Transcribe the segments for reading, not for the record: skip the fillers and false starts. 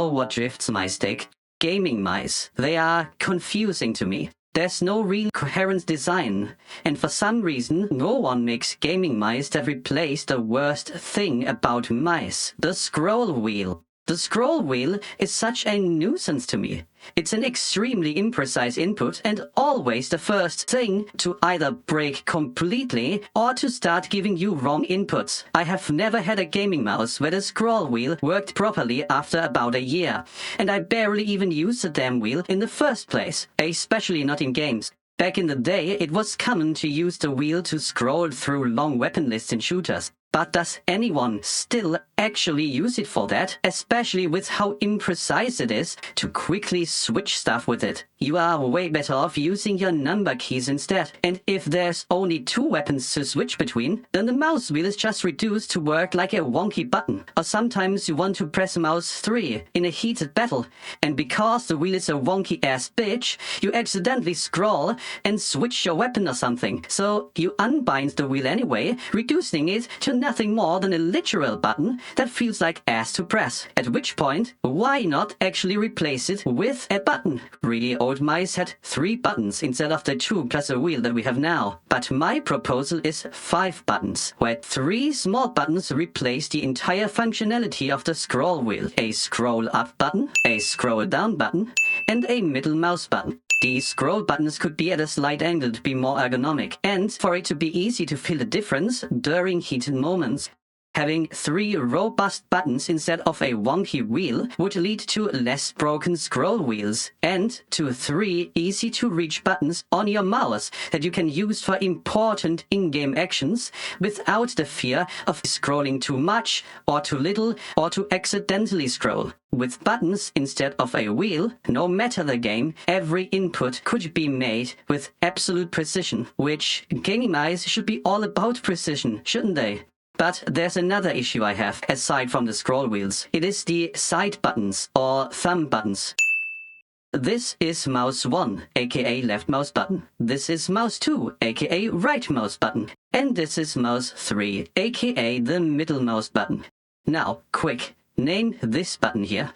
know what drifts my stick? Gaming mice. They are confusing to me. There's no real coherent design, and for some reason no one makes gaming mice that replace the worst thing about mice, the scroll wheel. The scroll wheel is such a nuisance to me. It's an extremely imprecise input and always the first thing to either break completely or to start giving you wrong inputs. I have never had a gaming mouse where the scroll wheel worked properly after about a year, and I barely even used the damn wheel in the first place, especially not in games. Back in the day, it was common to use the wheel to scroll through long weapon lists in shooters. But does anyone still actually use it for that? Especially with how imprecise it is to quickly switch stuff with it. You are way better off using your number keys instead. And if there's only 2 weapons to switch between, then the mouse wheel is just reduced to work like a wonky button. Or sometimes you want to press mouse 3 in a heated battle, and because the wheel is a wonky ass bitch, you accidentally scroll and switch your weapon or something. So you unbind the wheel anyway, reducing it to nothing more than a literal button that feels like ass to press. At which point, why not actually replace it with a button? Really old mice had 3 buttons instead of the 2 plus a wheel that we have now. But my proposal is 5 buttons, where 3 small buttons replace the entire functionality of the scroll wheel. A scroll up button, a scroll down button, and a middle mouse button. These scroll buttons could be at a slight angle to be more ergonomic, and for it to be easy to feel the difference during heated moments. Having 3 robust buttons instead of a wonky wheel would lead to less broken scroll wheels, and to 3 easy-to-reach buttons on your mouse that you can use for important in-game actions without the fear of scrolling too much or too little or to accidentally scroll. With buttons instead of a wheel, no matter the game, every input could be made with absolute precision, which gaming mice should be all about precision, shouldn't they? But there's another issue I have, aside from the scroll wheels. It is the side buttons, or thumb buttons. This is mouse 1, aka left mouse button. This is mouse 2, aka right mouse button. And this is mouse 3, aka the middle mouse button. Now, quick, name this button here.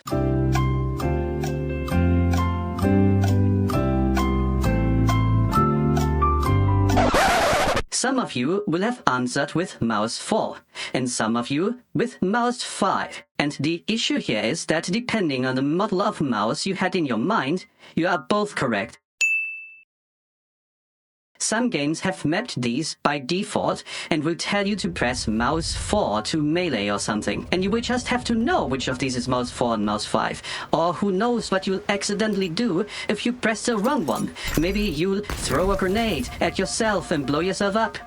Some of you will have answered with mouse 4, and some of you with mouse 5. And the issue here is that depending on the model of mouse you had in your mind, you are both correct. Some games have mapped these by default and will tell you to press mouse 4 to melee or something. And you will just have to know which of these is mouse 4 and mouse 5. Or who knows what you'll accidentally do if you press the wrong one. Maybe you'll throw a grenade at yourself and blow yourself up.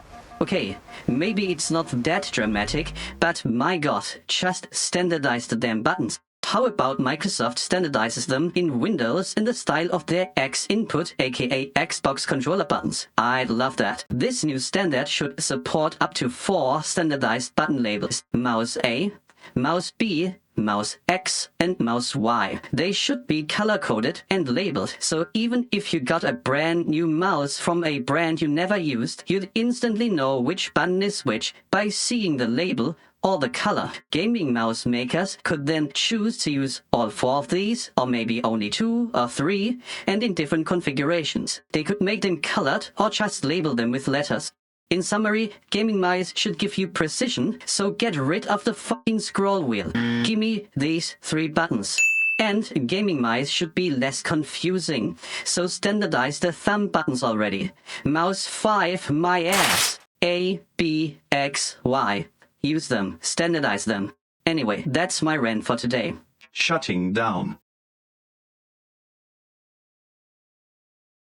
Okay, maybe it's not that dramatic, but my god, just standardize the damn buttons. How about Microsoft standardizes them in Windows in the style of their X input, aka Xbox controller buttons? I'd love that. This new standard should support up to 4 standardized button labels. Mouse A, Mouse B, Mouse X, and Mouse Y. They should be color-coded and labeled, so even if you got a brand new mouse from a brand you never used, you'd instantly know which button is which by seeing the label or the color. Gaming mouse makers could then choose to use all 4 of these, or maybe only 2 or 3, and in different configurations. They could make them colored or just label them with letters. In summary, gaming mice should give you precision, so get rid of the fucking scroll wheel. Gimme these 3 buttons. And gaming mice should be less confusing, so standardize the thumb buttons already. Mouse 5, my ass. A, B, X, Y. Use them. Standardize them. Anyway, that's my rant for today. Shutting down.